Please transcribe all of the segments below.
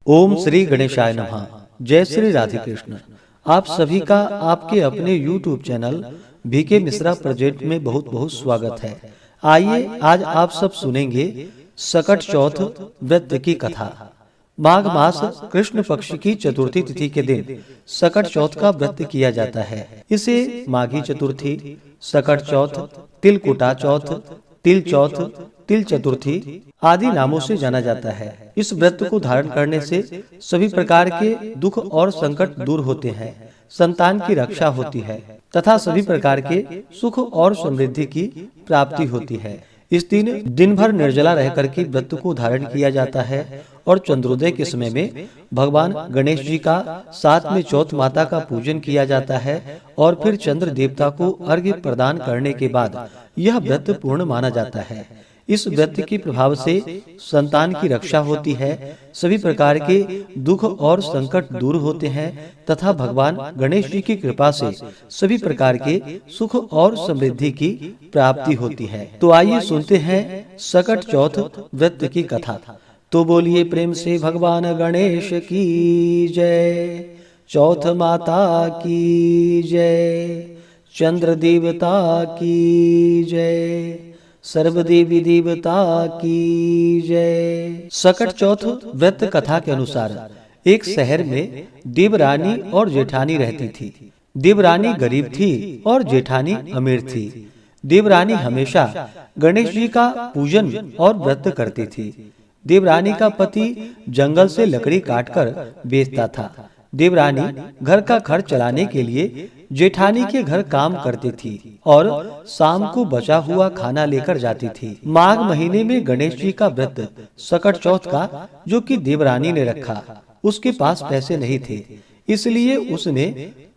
ओम श्री गणेशाय नमः। जय श्री राधे कृष्ण। आप सभी का आपके अपने YouTube channel BK Mishra project में बहुत बहुत स्वागत है। आइए आज आप सब सुनेंगे सकट चौथ व्रत की कथा। माघ मास कृष्ण पक्ष की चतुर्थी तिथि के दिन सकट चौथ का व्रत किया जाता है। इसे माघी चतुर्थी, सकट चौथ, तिलकुटा चौथ, तिल चौथ, तिल चतुर्थी आदि नामों से जाना जाता है। इस व्रत को धारण करने से सभी प्रकार के दुख और संकट दूर होते हैं, संतान की रक्षा होती है तथा सभी प्रकार के सुख और समृद्धि की प्राप्ति होती है। इस दिन भर निर्जला रहकर के व्रत को धारण किया जाता है और चंद्रोदय के समय में भगवान गणेश जी का साथ में चौथ माता का पूजन किया जाता है और फिर चंद्र देवता को अर्घ्य प्रदान करने के बाद यह व्रत पूर्ण माना जाता है। इस व्रत के प्रभाव से संतान की रक्षा होती है, सभी प्रकार के दुख और संकट दूर होते हैं तथा भगवान गणेश जी की कृपा से सभी प्रकार के सुख और समृद्धि की प्राप्ति होती है। तो आइए सुनते हैं सकट चौथ व्रत की कथा। तो बोलिए प्रेम से भगवान गणेश की जय, चौथ माता की जय, चंद्र देवता की जय, सर्वदेवी देवता की जय। सकट चौथ व्रत कथा के अनुसार एक शहर में देवरानी और जेठानी रहती थी। देवरानी गरीब थी और जेठानी अमीर थी। देवरानी हमेशा गणेश जी का पूजन और व्रत करती थी। देवरानी का पति जंगल से लकड़ी काटकर बेचता था। देवरानी घर का खर्च चलाने के लिए जेठानी के घर काम करती थी और शाम को बचा हुआ खाना लेकर जाती थी। माघ महीने में गणेश जी का व्रत सकट चौथ का जो कि देवरानी ने रखा, उसके पास पैसे नहीं थे, इसलिए उसने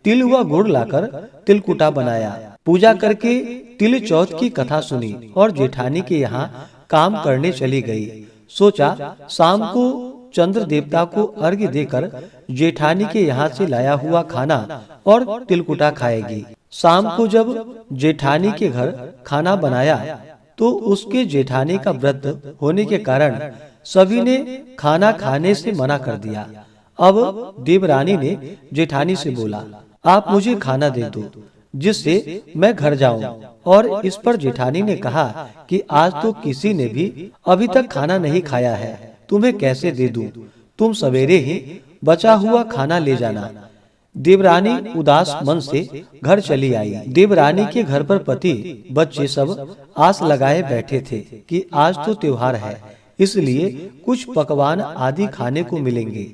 तिल व गुड़ लाकर तिलकुटा बनाया। पूजा करके तिल चौथ की कथा सुनी और जेठानी के यहाँ काम करने चली गई। सोचा शाम को चंद्र देवता को अर्घ्य देकर जेठानी के यहाँ से लाया हुआ खाना और तिलकुटा खाएगी। शाम को जब जेठानी के घर खाना बनाया तो उसके जेठानी का व्रत होने के कारण सभी ने खाना खाने से मना कर दिया। अब देवरानी ने जेठानी से बोला, आप मुझे खाना दे दो जिससे मैं घर जाऊं। और इस पर जेठानी ने कहा कि आज तो किसी ने भी अभी तक खाना नहीं खाया है, तुम्हें कैसे दे दूं? तुम सवेरे ही बचा हुआ खाना ले जाना। देवरानी उदास मन से घर चली आई। देवरानी के घर पर पति बच्चे सब आस लगाए बैठे थे कि आज तो त्योहार है, इसलिए कुछ पकवान आदि खाने को मिलेंगे।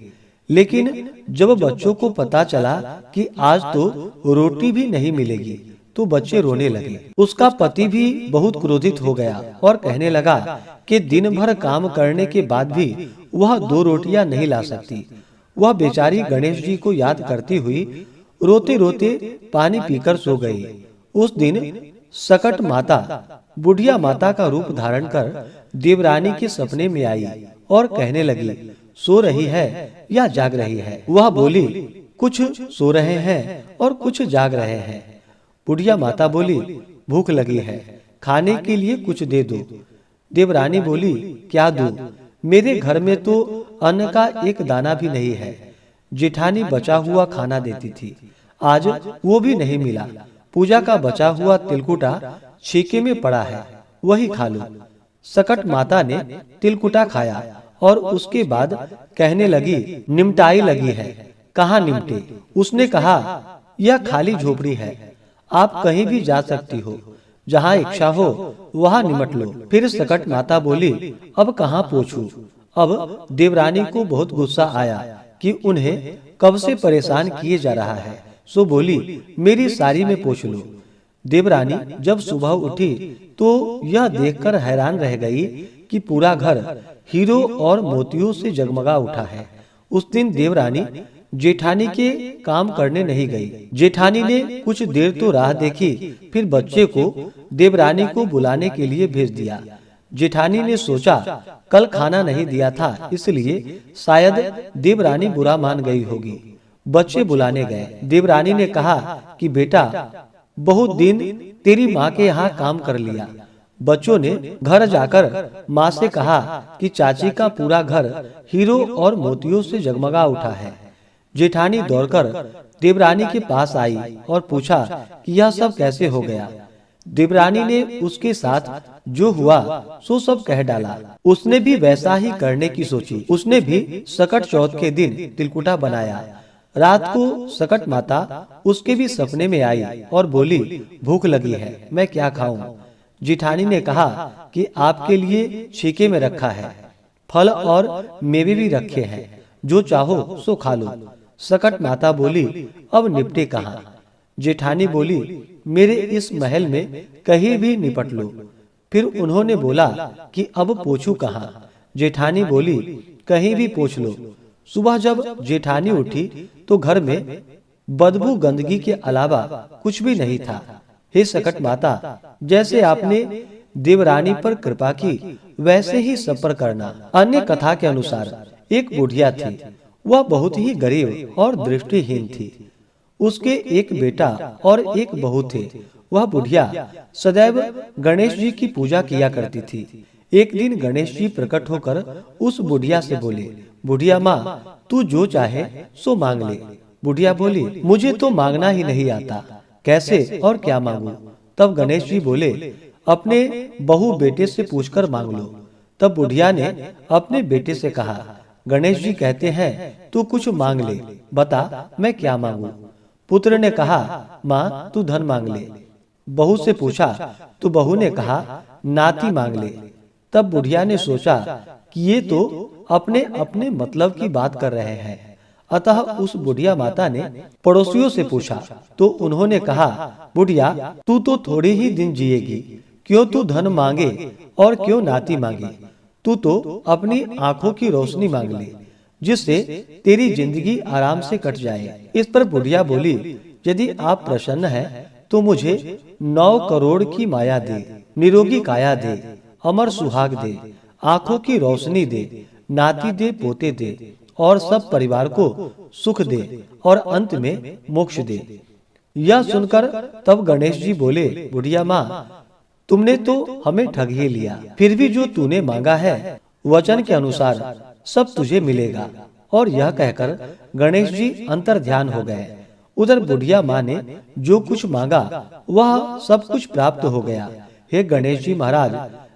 लेकिन जब बच्चों को पता चला कि आज तो रोटी भी नहीं मिलेगी तो बच्चे रोने लगे। उसका पति भी बहुत क्रोधित हो गया और कहने लगा कि दिन भर काम करने के बाद भी वह 2 रोटियां नहीं ला सकती। वह बेचारी गणेश जी को याद करती हुई रोते रोते पानी पीकर सो गई। उस दिन सकट माता बुढ़िया माता का रूप धारण कर देवरानी के सपने में आई और कहने लगी, सो रही है या जाग रही है? वह बोली, कुछ सो रहे हैं और कुछ जाग रहे हैं। बुढ़िया माता बोली, भूख लगी है, खाने के लिए कुछ दे दो। देवरानी बोली, क्या दूं? मेरे घर में तो अन्न का एक दाना भी नहीं है। जेठानी बचा हुआ खाना देती थी, आज वो भी नहीं मिला। पूजा का बचा हुआ तिलकुटा छीके में पड़ा है, वही खा लो। सकट माता ने तिलकुटा खाया और उसके बाद कहने लगी, निमटाई लगी है। कहाँ निमटे? उसने कहा, यह खाली झोपड़ी है, आप कहीं भी जा सकती हो, जहाँ इच्छा हो वहाँ निमट लो। फिर सकट माता बोली, अब कहाँ पूछूं? अब देवरानी को बहुत गुस्सा आया कि उन्हें कब से परेशान किए जा रहा है, सो बोली, मेरी साड़ी में पोंछ लो। देवरानी जब सुबह उठी तो यह देखकर हैरान रह गई कि पूरा घर हीरो और मोतियों से जगमगा उठा है। उस दिन देवरानी जेठानी के काम करने नहीं गई। जेठानी ने कुछ देर तो राह देखी, फिर बच्चे को देवरानी को बुलाने के लिए भेज दिया। जेठानी ने सोचा कल खाना नहीं दिया था, इसलिए शायद देवरानी बुरा मान गई होगी। बच्चे बुलाने गए। देवरानी ने कहा कि बेटा, बहुत दिन तेरी माँ के यहाँ काम कर लिया, बच्चों ने घर जाकर माँ से कहा कि चाची का पूरा घर हीरो और मोतियों से जगमगा उठा है। जेठानी दौड़कर देवरानी के पास आई और पूछा कि यह सब कैसे हो गया। देवरानी ने उसके साथ जो हुआ सो सब कह डाला। उसने भी वैसा ही करने की सोची। उसने भी सकट चौथ के दिन तिलकुटा बनाया। रात को सकट माता उसके भी सपने में आई और बोली, भूख लगी है, मैं क्या खाऊं। जेठानी ने कहा कि आपके लिए छीके में रखा है, फल और मेवे भी रखे हैं, जो चाहो सो खा लो। सकट माता बोली, अब निपटे कहाँ। जेठानी बोली, मेरे इस महल में कहीं भी निपट लो। फिर उन्होंने बोला कि अब पोछू कहाँ। जेठानी बोली, कहीं भी पोछ लो। सुबह जब जेठानी उठी तो घर में बदबू गंदगी के अलावा कुछ भी नहीं था। हे सकट माता, जैसे आपने देवरानी पर कृपा की वैसे ही सब पर करना। अन्य कथा के अनुसार एक बुढ़िया थी। वह बहुत ही गरीब और दृष्टिहीन थी। उसके एक बेटा और एक बहू थे। वह बुढ़िया सदैव गणेश जी की पूजा किया करती थी। एक दिन गणेश जी प्रकट होकर उस बुढ़िया से बोले, बुढ़िया माँ, तू जो चाहे सो मांग ले। बुढ़िया बोली, मुझे तो मांगना ही नहीं आता, कैसे और क्या मांगू। तब गणेश जी बोले, अपने बहू बेटे से पूछकर मांग लो। तब बुढ़िया ने अपने बेटे से कहा, गणेश जी कहते हैं तू कुछ मांग ले, बता मैं क्या मांगू। पुत्र ने कहा, माँ तू धन मांग ले। बहू से पूछा तो बहू ने कहा, नाती मांग ले। तब बुढ़िया ने सोचा कि ये तो अपने अपने मतलब की बात कर रहे हैं। अतः उस बुढ़िया माता ने पड़ोसियों से पूछा तो उन्होंने कहा, बुढ़िया तू तो थोड़े ही दिन जिएगी, क्यों तू धन मांगे और क्यों नाती मांगे। तू तो अपनी आंखों की रोशनी मांग ले, जिससे तेरी जिंदगी आराम से कट जाए। इस पर बुढ़िया बोली, यदि आप प्रसन्न हैं तो मुझे 9 करोड़ की माया दे, निरोगी काया दे, अमर सुहाग दे, आंखों की रोशनी दे, नाती दे, पोते दे और सब परिवार को सुख दे और अंत में मोक्ष दे। यह सुनकर तब गणेश जी बोले, बुढ़िया माँ, तुमने तो हमें ठग ही लिया। फिर भी जो तूने मांगा है वचन के अनुसार सब तुझे मिलेगा। और यह कहकर गणेश जी अंतर ध्यान हो गए। उधर बुढ़िया माँ ने जो कुछ मांगा वह सब कुछ प्राप्त हो गया। हे गणेश जी महाराज,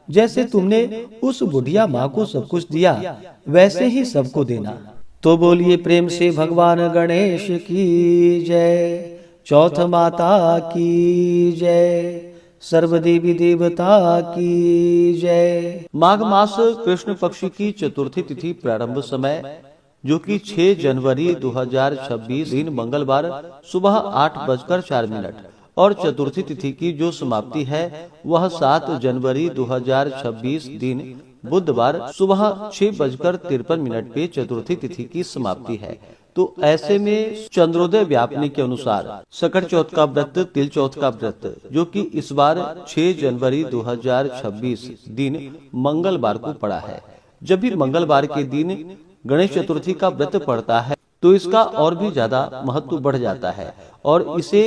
जैसे तुमने उस बुढ़िया माँ को सब कुछ दिया वैसे ही सबको देना। तो बोलिए प्रेम से भगवान गणेश की जय, चौथ माता की जय, सर्वदेवी देवता की जय। माघ मास कृष्ण पक्ष की चतुर्थी तिथि प्रारंभ समय जो कि 6 जनवरी 2026 दिन मंगलवार सुबह 8:04 और चतुर्थी तिथि की जो समाप्ति है वह 7 जनवरी 2026 दिन बुधवार सुबह 6:53 पे चतुर्थी तिथि की समाप्ति है। तो ऐसे में चंद्रोदय व्यापनी के अनुसार सकट चौथ का व्रत, तिल चौथ का व्रत जो कि इस बार 6 जनवरी 2026 दिन मंगलवार को पड़ा है। जब भी मंगलवार के दिन गणेश चतुर्थी का व्रत पड़ता है तो इसका और भी ज्यादा महत्व बढ़ जाता है और इसे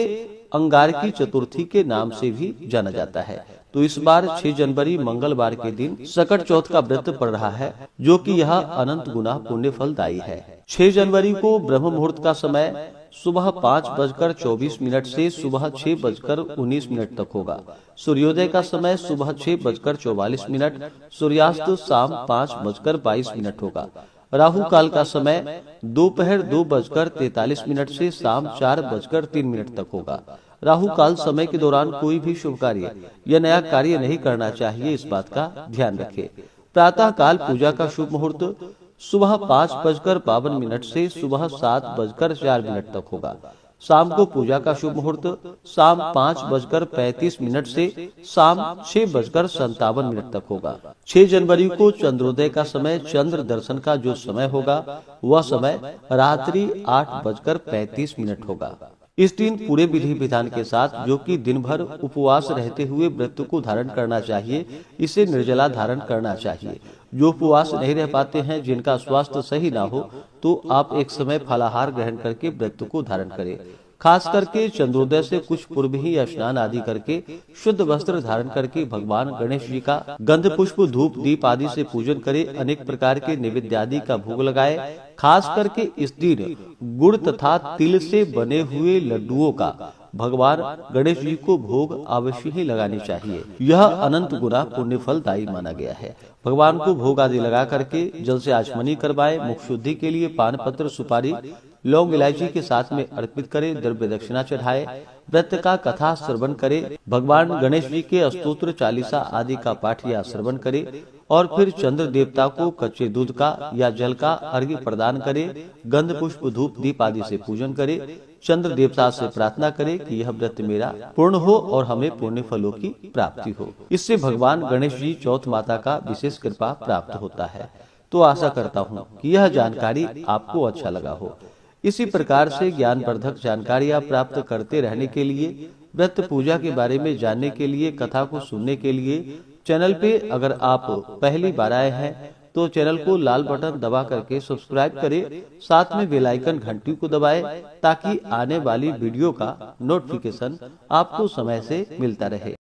अंगारकी चतुर्थी के नाम से भी जाना जाता है। तो इस बार 6 जनवरी मंगलवार के दिन सकट चौथ का व्रत पड़ रहा है जो कि यह अनंत गुना पुण्य फलदायी है। 6 जनवरी को ब्रह्म मुहूर्त का समय सुबह 5:24 से सुबह 6:19 तक होगा। सूर्योदय का समय सुबह 6:44, सूर्यास्त शाम 5:22 होगा। राहु काल का समय दोपहर 2:43 से शाम 4:03 तक होगा। राहु काल समय के दौरान कोई भी शुभ कार्य या नया कार्य नहीं करना चाहिए, इस बात का ध्यान रखें। प्रातः काल पूजा का शुभ मुहूर्त सुबह 5:52 से सुबह 7:04 तक होगा। शाम को पूजा का शुभ मुहूर्त शाम 5:35 से शाम 6:57 तक होगा। 6 जनवरी को चंद्रोदय का समय, चंद्र दर्शन का जो समय होगा वह समय रात्रि 8:35 होगा। इस दिन पूरे विधि विधान के साथ जो कि दिन भर उपवास रहते हुए व्रत को धारण करना चाहिए, इसे निर्जला धारण करना चाहिए। जो उपवास नहीं रह पाते हैं, जिनका स्वास्थ्य सही ना हो, तो आप एक समय फलाहार ग्रहण करके व्रत को धारण करें। खास करके चंद्रोदय से कुछ पूर्व ही स्नान आदि करके शुद्ध वस्त्र धारण करके भगवान गणेश जी का गंध पुष्प धूप दीप आदि से पूजन करे, अनेक प्रकार के नैवेद्य आदि का भोग लगाए। खास करके इस दिन गुड़ तथा तिल से बने हुए लड्डुओं का भगवान गणेश जी को भोग अवश्य ही लगानी चाहिए। यह अनंत गुना पुण्य फलदायी माना गया है। भगवान को भोग आदि लगा करके जल से आचमनी करवाए। मुख शुद्धि के लिए पान पत्र सुपारी लौंग इलायची के साथ में अर्पित करे, द्रव्य दक्षिणा चढ़ाए, व्रत का कथा श्रवण करे, भगवान गणेश जी के स्तोत्र चालीसा आदि का पाठ या श्रवण करे और फिर चंद्र देवता को कच्चे दूध का या जल का अर्घ्य प्रदान करे, गंध पुष्प धूप दीप आदि से पूजन करे, चंद्र देवता से प्रार्थना करे कि यह व्रत मेरा पूर्ण हो और हमें पुण्य फलों की प्राप्ति हो। इससे भगवान गणेश जी चौथ माता का विशेष कृपा प्राप्त होता है। तो आशा करता हूँ कि यह जानकारी आपको अच्छा लगा हो। इसी प्रकार से ज्ञानवर्धक जानकारियाँ प्राप्त करते रहने के लिए, व्रत पूजा के बारे में जानने के लिए, कथा को सुनने के लिए चैनल पे अगर आप पहली बार आए हैं तो चैनल को लाल बटन दबा करके सब्सक्राइब करें, साथ में बेल आइकन घंटी को दबाएं ताकि आने वाली वीडियो का नोटिफिकेशन आपको समय से मिलता रहे।